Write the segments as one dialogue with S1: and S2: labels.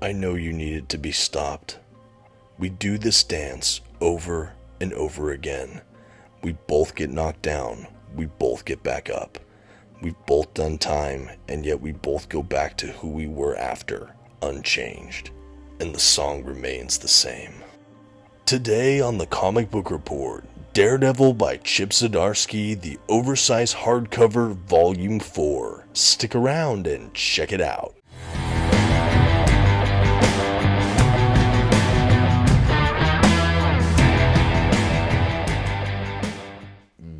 S1: I know you need it to be stopped. We do this dance over and over again. We both get knocked down. We both get back up. We've both done time, and yet we both go back to who we were after, unchanged. And the song remains the same. Today on the Comic Book Report, Daredevil by Chip Zdarsky, the oversized hardcover Volume 4. Stick around and check it out.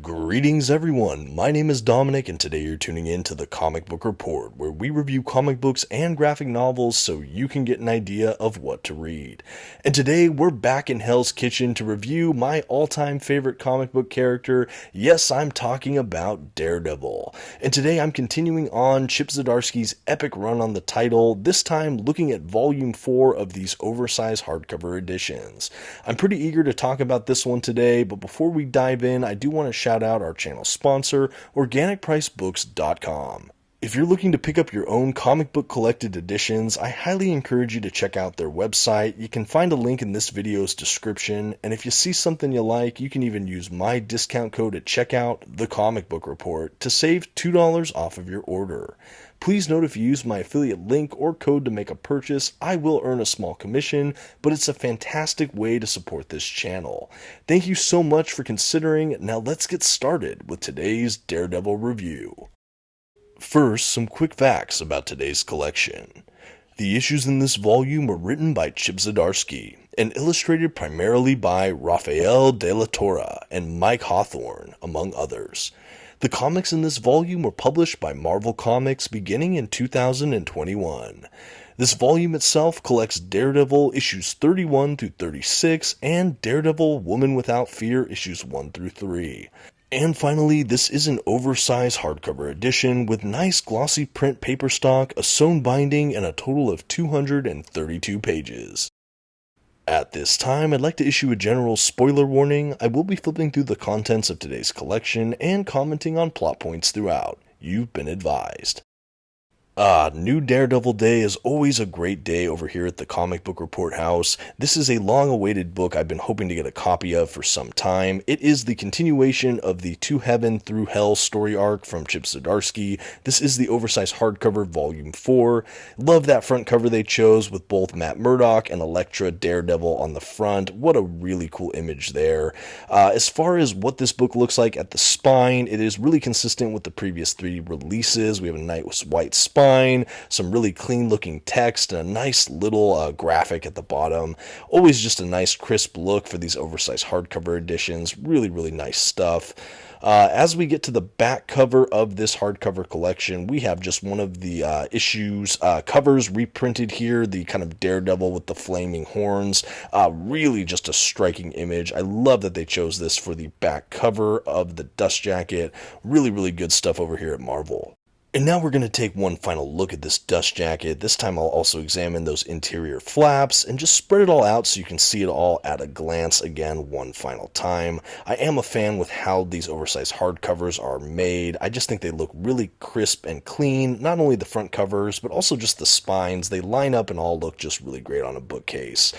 S1: Greetings everyone, my name is Dominic and today you're tuning in to the Comic Book Report, where we review comic books and graphic novels so you can get an idea of what to read. And today we're back in Hell's Kitchen to review my all-time favorite comic book character. Yes, I'm talking about Daredevil. And today I'm continuing on Chip Zdarsky's epic run on the title, this time looking at Volume 4 of these oversized hardcover editions. I'm pretty eager to talk about this one today, but before we dive in, I do want to shout out our channel sponsor, organicpricebooks.com. If you're looking to pick up your own comic book collected editions, I highly encourage you to check out their website. You can find a link in this video's description, and if you see something you like, you can even use my discount code at checkout, TheComicBookReport, to save $2 off of your order. Please note if you use my affiliate link or code to make a purchase, I will earn a small commission, but it's a fantastic way to support this channel. Thank you so much for considering. Now let's get started with today's Daredevil review. First, some quick facts about today's collection. The issues in this volume were written by Chip Zdarsky and illustrated primarily by Rafael de la Torre and Mike Hawthorne, among others. The comics in this volume were published by Marvel Comics beginning in 2021. This volume itself collects Daredevil issues 31 through 36 and Daredevil Woman Without Fear issues 1 through 3. And finally, this is an oversized hardcover edition with nice glossy print paper stock, a sewn binding, and a total of 232 pages. At this time, I'd like to issue a general spoiler warning. I will be flipping through the contents of today's collection and commenting on plot points throughout. You've been advised. New Daredevil Day is always a great day over here at the Comic Book Report House. This is a long-awaited book I've been hoping to get a copy of for some time. It is the continuation of the To Heaven Through Hell story arc from Chip Zdarsky. This is the oversized hardcover Volume 4. Love that front cover they chose with both Matt Murdock and Elektra Daredevil on the front. What a really cool image there. As far as what this book looks like at the spine, it is really consistent with the previous 3 releases. We have a nice white spine, some really clean looking text, and a nice little graphic at the bottom. Always just a nice crisp look for these oversized hardcover editions. Really, really nice stuff. As we get to the back cover of this hardcover collection, we have just one of the issues covers reprinted here, the kind of Daredevil with the flaming horns. Really just a striking image. I love that they chose this for the back cover of the dust jacket. Really, really good stuff over here at Marvel. And now we're going to take one final look at this dust jacket. This time I'll also examine those interior flaps and just spread it all out so you can see it all at a glance again one final time. I am a fan with how these oversized hardcovers are made. I just think they look really crisp and clean. Not only the front covers, but also just the spines. They line up and all look just really great on a bookcase.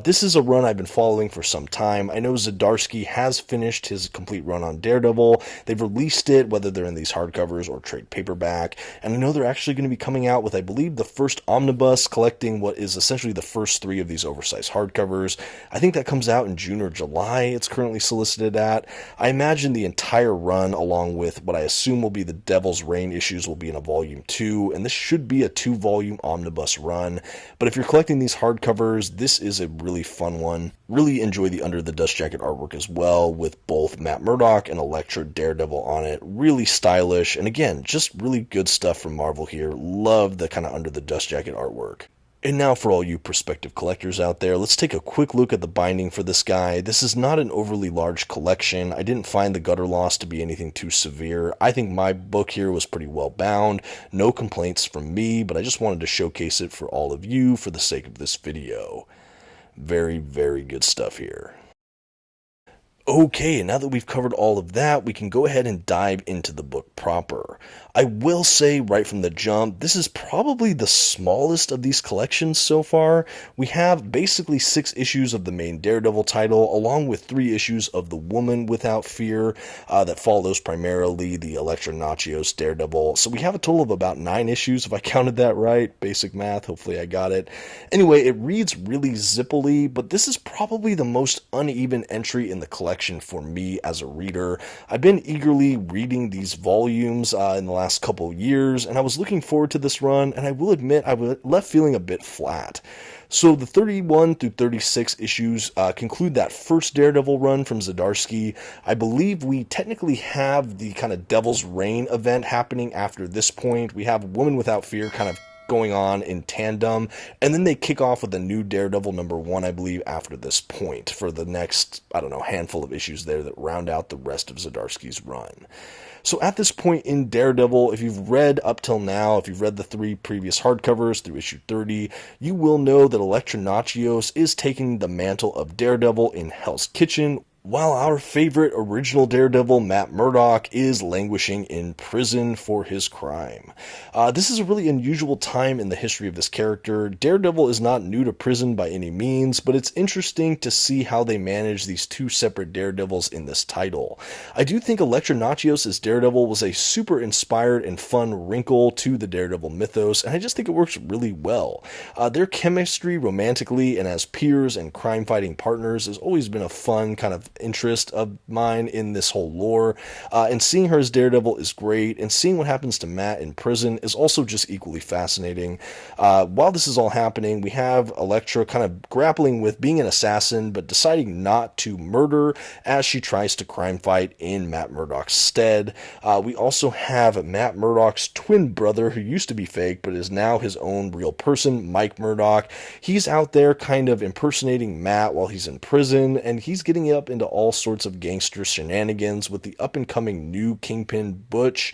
S1: This is a run I've been following for some time. I know Zdarsky has finished his complete run on Daredevil. They've released it, whether they're in these hardcovers or trade paperback. And I know they're actually going to be coming out with, I believe, the first omnibus collecting what is essentially the first 3 of these oversized hardcovers. I think that comes out in June or July, it's currently solicited at. I imagine the entire run, along with what I assume will be the Devil's Reign issues, will be in a Volume 2, and this should be a 2-volume omnibus run. But if you're collecting these hardcovers, this is a really fun one. Really enjoy the Under the Dust Jacket artwork as well, with both Matt Murdock and Elektra Daredevil on it. Really stylish, and again, just really good stuff from Marvel here. Love the kind of Under the Dust Jacket artwork. And now for all you prospective collectors out there, let's take a quick look at the binding for this guy. This is not an overly large collection. I didn't find the gutter loss to be anything too severe. I think my book here was pretty well bound. No complaints from me, but I just wanted to showcase it for all of you for the sake of this video. Very, very good stuff here. Okay, and now that we've covered all of that, we can go ahead and dive into the book proper. I will say right from the jump, this is probably the smallest of these collections so far. We have basically 6 issues of the main Daredevil title, along with 3 issues of The Woman Without Fear, that follows primarily the Elektra Nachios Daredevil. So we have a total of about 9 issues, if I counted that right. Basic math, hopefully I got it. Anyway, it reads really zippily, but this is probably the most uneven entry in the collection for me as a reader. I've been eagerly reading these volumes in the last couple years, and I was looking forward to this run, and I will admit I was left feeling a bit flat. So the 31 through 36 issues conclude that first Daredevil run from Zdarsky. I believe we technically have the kind of Devil's Reign event happening after this point. We have Woman Without Fear kind of going on in tandem, and then they kick off with a new Daredevil #1, I believe, after this point for the next, I don't know, handful of issues there that round out the rest of Zdarsky's run. So at this point in Daredevil, if you've read up till now, if you've read the 3 previous hardcovers through issue 30, you will know that Elektra Nachios is taking the mantle of Daredevil in Hell's Kitchen, while our favorite original Daredevil, Matt Murdock, is languishing in prison for his crime. This is a really unusual time in the history of this character. Daredevil is not new to prison by any means, but it's interesting to see how they manage these 2 separate Daredevils in this title. I do think Elektra Nachios as Daredevil was a super inspired and fun wrinkle to the Daredevil mythos, and I just think it works really well. Their chemistry romantically and as peers and crime-fighting partners has always been a fun kind of interest of mine in this whole lore, and seeing her as Daredevil is great, and seeing what happens to Matt in prison is also just equally fascinating. While this is all happening, we have Elektra kind of grappling with being an assassin, but deciding not to murder as she tries to crime fight in Matt Murdock's stead. We also have Matt Murdock's twin brother, who used to be fake, but is now his own real person, Mike Murdock. He's out there kind of impersonating Matt while he's in prison, and he's getting up into all sorts of gangster shenanigans with the up-and-coming new kingpin, Butch.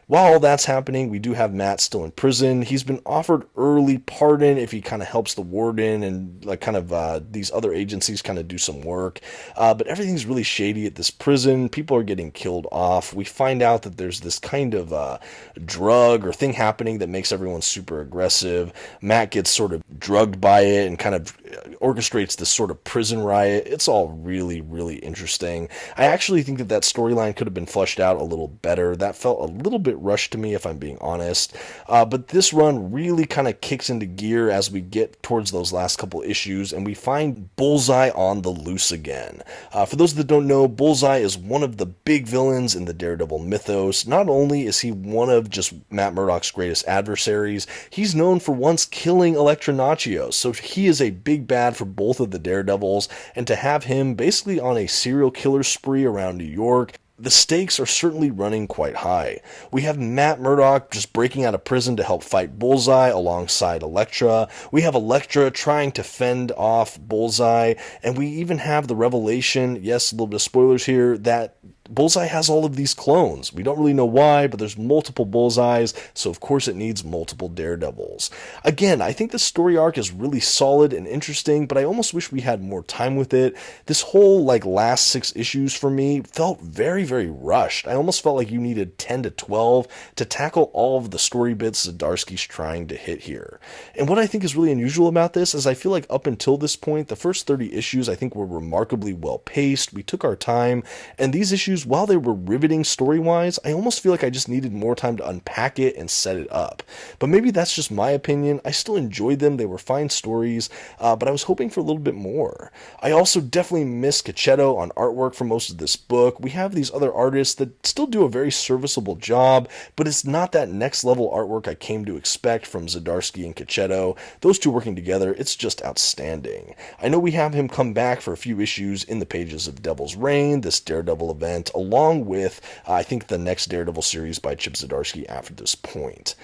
S1: While all that's happening, we do have Matt still in prison. He's been offered early pardon if he kind of helps the warden and like kind of these other agencies kind of do some work. But everything's really shady at this prison. People are getting killed off. We find out that there's this kind of drug or thing happening that makes everyone super aggressive. Matt gets sort of drugged by it and kind of orchestrates this sort of prison riot. It's all really, really interesting. I actually think that storyline could have been fleshed out a little better. That felt a little bit rushed to me, if I'm being honest. But this run really kind of kicks into gear as we get towards those last couple issues, and we find Bullseye on the loose again. For those that don't know, Bullseye is one of the big villains in the Daredevil mythos. Not only is he one of just Matt Murdock's greatest adversaries, he's known for once killing Elektra Nachios, so he is a big bad for both of the Daredevils, and to have him basically on a serial killer spree around New York, the stakes are certainly running quite high. We have Matt Murdock just breaking out of prison to help fight Bullseye alongside Elektra. We have Elektra trying to fend off Bullseye, and we even have the revelation, yes, a little bit of spoilers here, that Bullseye has all of these clones. We don't really know why, but there's multiple Bullseyes, so of course it needs multiple Daredevils. Again, I think the story arc is really solid and interesting, but I almost wish we had more time with it. This whole last 6 issues for me felt very, very rushed. I almost felt like you needed 10 to 12 to tackle all of the story bits Zdarsky's trying to hit here. And what I think is really unusual about this is I feel like up until this point, the first 30 issues I think were remarkably well paced. We took our time, and these issues, while they were riveting story-wise, I almost feel like I just needed more time to unpack it and set it up. But maybe that's just my opinion. I still enjoyed them. They were fine stories, but I was hoping for a little bit more. I also definitely miss Cicetto on artwork for most of this book. We have these other artists that still do a very serviceable job, but it's not that next-level artwork I came to expect from Zdarsky and Cicetto. Those two working together, it's just outstanding. I know we have him come back for a few issues in the pages of Devil's Reign, this Daredevil event, Event, along with, I think, the next Daredevil series by Chip Zdarsky after this point.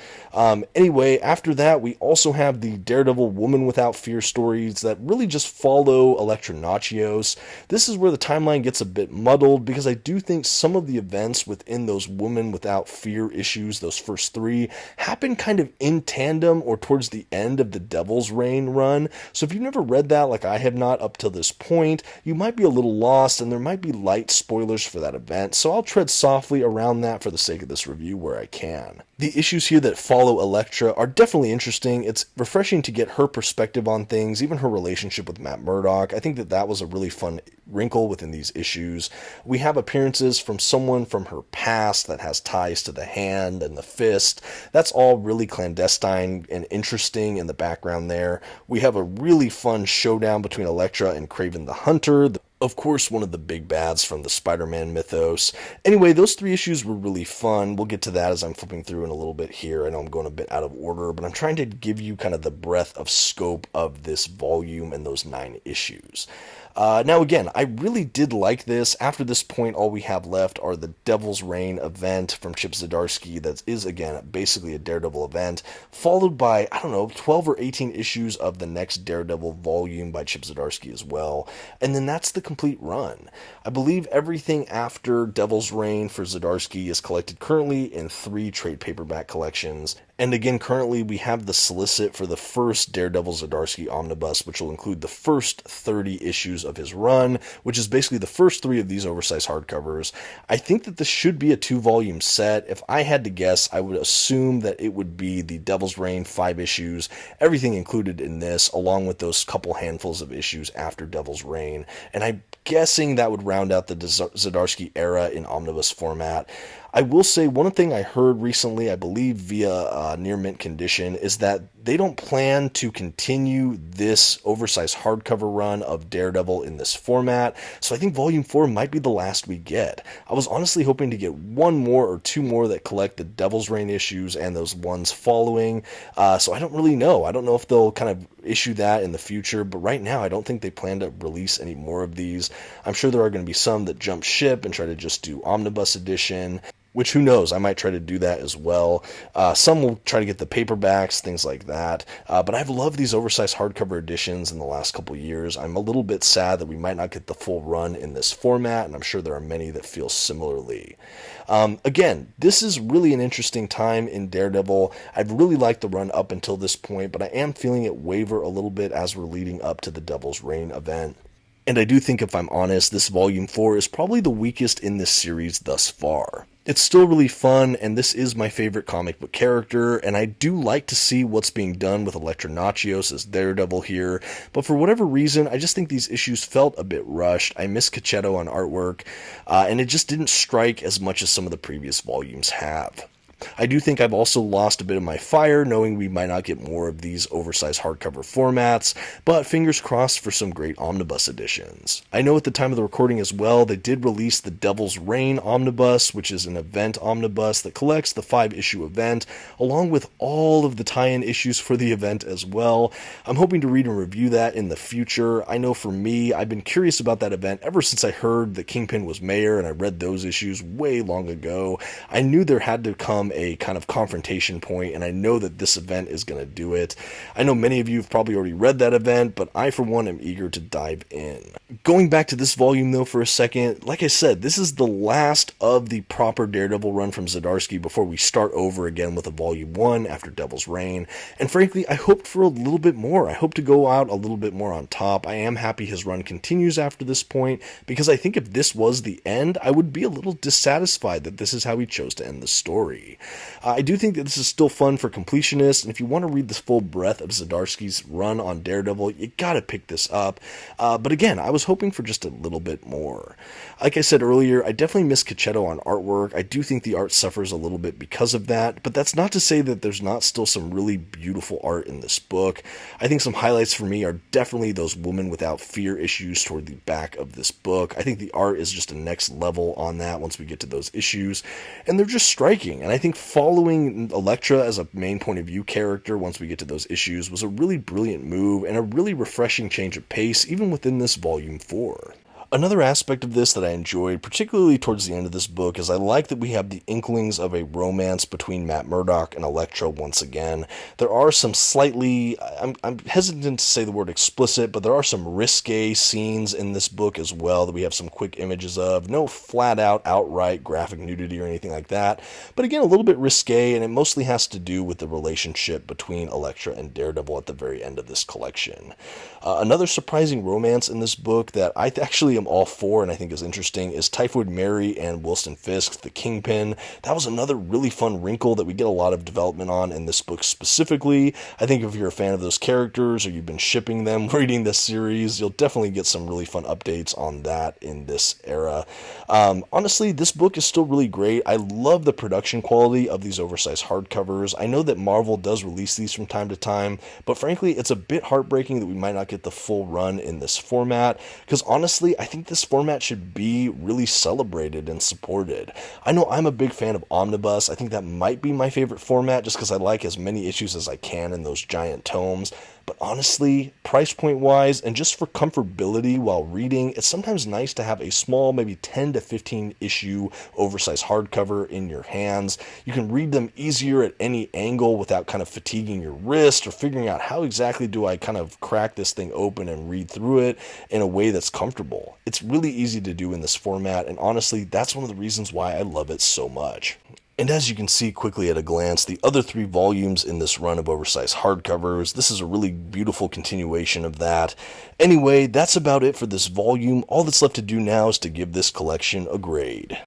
S1: Anyway, after that, we also have the Daredevil Woman Without Fear stories that really just follow Elektra. This is where the timeline gets a bit muddled, because I do think some of the events within those Woman Without Fear issues, those first three, happen kind of in tandem or towards the end of the Devil's Reign run. So if you've never read that, like I have not up till this point, you might be a little lost, and there might be light spoilers for that event, so I'll tread softly around that for the sake of this review where I can. The issues here that follow Elektra are definitely interesting. It's refreshing to get her perspective on things, even her relationship with Matt Murdock. I think that was a really fun wrinkle within these issues. We have appearances from someone from her past that has ties to the Hand and the Fist. That's all really clandestine and interesting in the background there. We have a really fun showdown between Elektra and Kraven the Hunter, of course, one of the big bads from the Spider-Man mythos. Anyway, those three issues were really fun. We'll get to that as I'm flipping through in a little bit here. I know I'm going a bit out of order, but I'm trying to give you kind of the breadth of scope of this volume and those 9 issues. Now again, I really did like this. After this point, all we have left are the Devil's Reign event from Chip Zdarsky that is, again, basically a Daredevil event, followed by, 12 or 18 issues of the next Daredevil volume by Chip Zdarsky as well, and then that's the complete run. I believe everything after Devil's Reign for Zdarsky is collected currently in 3 trade paperback collections, and again, currently we have the solicit for the first Daredevil Zdarsky omnibus, which will include the first 30 issues of his run, which is basically the first 3 of these oversized hardcovers. I think that this should be a 2-volume set. If I had to guess, I would assume that it would be the Devil's Reign 5 issues, everything included in this, along with those couple handfuls of issues after Devil's Reign, and I'm guessing that would round out the Zdarsky era in omnibus format. I will say one thing I heard recently, I believe via Near Mint Condition, is that they don't plan to continue this oversized hardcover run of Daredevil in this format, so I think Volume 4 might be the last we get. I was honestly hoping to get 1 more or 2 more that collect the Devil's Reign issues and those ones following, so I don't really know. I don't know if they'll kind of issue that in the future, but right now I don't think they plan to release any more of these. I'm sure there are going to be some that jump ship and try to just do omnibus edition, which, who knows, I might try to do that as well. Some will try to get the paperbacks, things like that. But I've loved these oversized hardcover editions in the last couple years. I'm a little bit sad that we might not get the full run in this format, and I'm sure there are many that feel similarly. Again, this is really an interesting time in Daredevil. I've really liked the run up until this point, but I am feeling it waver a little bit as we're leading up to the Devil's Reign event. And I do think, if I'm honest, this Volume 4 is probably the weakest in this series thus far. It's still really fun, and this is my favorite comic book character, and I do like to see what's being done with Elektra as Daredevil here, but for whatever reason, I just think these issues felt a bit rushed. I miss Cicetto on artwork, and it just didn't strike as much as some of the previous volumes have. I do think I've also lost a bit of my fire, knowing we might not get more of these oversized hardcover formats, but fingers crossed for some great omnibus editions. I know at the time of the recording as well, they did release the Devil's Reign omnibus, which is an event omnibus that collects the 5-issue event, along with all of the tie-in issues for the event as well. I'm hoping to read and review that in the future. I know for me, I've been curious about that event ever since I heard that Kingpin was mayor, and I read those issues way long ago. I knew there had to come a kind of confrontation point, and I know that this event is going to do it. I know many of you have probably already read that event, but I for one am eager to dive in. Going back to this volume though for a second, like I said, this is the last of the proper Daredevil run from Zdarsky before we start over again with a Volume 1 after Devil's Reign, and frankly I hoped for a little bit more. I hope to go out a little bit more on top. I am happy his run continues after this point, because I think if this was the end, I would be a little dissatisfied that this is how he chose to end the story. I do think that this is still fun for completionists, and if you want to read the full breadth of Zdarsky's run on Daredevil, you gotta pick this up. But again, I was hoping for just a little bit more. Like I said earlier, I definitely miss Cicetto on artwork. I do think the art suffers a little bit because of that, but that's not to say that there's not still some really beautiful art in this book. I think some highlights for me are definitely those Woman Without Fear issues toward the back of this book. I think the art is just a next level on that once we get to those issues, and they're just striking, and I think following Elektra as a main point of view character once we get to those issues was a really brilliant move and a really refreshing change of pace even within this Volume 4. Another aspect of this that I enjoyed, particularly towards the end of this book, is I like that we have the inklings of a romance between Matt Murdock and Elektra once again. There are some slightly, I'm hesitant to say the word explicit, but there are some risque scenes in this book as well that we have some quick images of. No flat out, outright graphic nudity or anything like that, but again, a little bit risque, and it mostly has to do with the relationship between Elektra and Daredevil at the very end of this collection. Another surprising romance in this book that I actually am all for and I think is interesting is Typhoid Mary and Wilson Fisk, the Kingpin. That was another really fun wrinkle that we get a lot of development on in this book specifically. I think if you're a fan of those characters or you've been shipping them reading this series, you'll definitely get some really fun updates on that in this era. Honestly, this book is still really great. I love the production quality of these oversized hardcovers. I know that Marvel does release these from time to time, but frankly, it's a bit heartbreaking that we might not get the full run in this format, because honestly, I think this format should be really celebrated and supported. I know I'm a big fan of Omnibus. I think that might be my favorite format just because I like as many issues as I can in those giant tomes. But honestly, price point wise and just for comfortability while reading, it's sometimes nice to have a small, maybe 10 to 15 issue oversized hardcover in your hands. You can read them easier at any angle without kind of fatiguing your wrist or figuring out how exactly do I kind of crack this thing open and read through it in a way that's comfortable. It's really easy to do in this format, and honestly, that's one of the reasons why I love it so much. And as you can see quickly at a glance, the other 3 volumes in this run of oversized hardcovers, this is a really beautiful continuation of that. Anyway, that's about it for this volume. All that's left to do now is to give this collection a grade.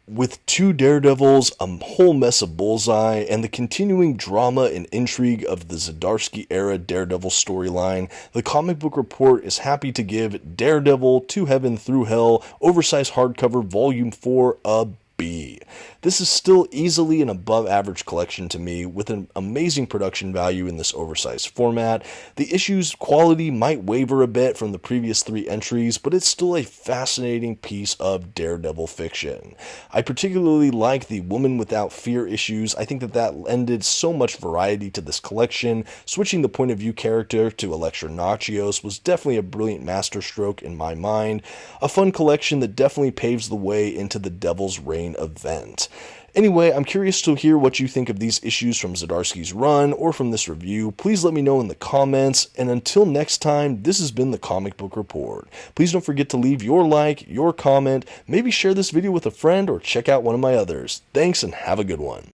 S1: With 2 Daredevils, a whole mess of Bullseye, and the continuing drama and intrigue of the Zdarsky-era Daredevil storyline, the Comic Book Report is happy to give Daredevil To Heaven Through Hell Oversized Hardcover Volume 4 a B. This is still easily an above average collection to me, with an amazing production value in this oversized format. The issue's quality might waver a bit from the previous 3 entries, but it's still a fascinating piece of Daredevil fiction. I particularly like the Woman Without Fear issues. I think that lended so much variety to this collection. Switching the point of view character to Elektra Nachios was definitely a brilliant masterstroke in my mind. A fun collection that definitely paves the way into the Devil's Reign event. Anyway, I'm curious to hear what you think of these issues from Zdarsky's run or from this review. Please let me know in the comments, and until next time, this has been the Comic Book Report. Please don't forget to leave your like, your comment, maybe share this video with a friend or check out one of my others. Thanks and have a good one.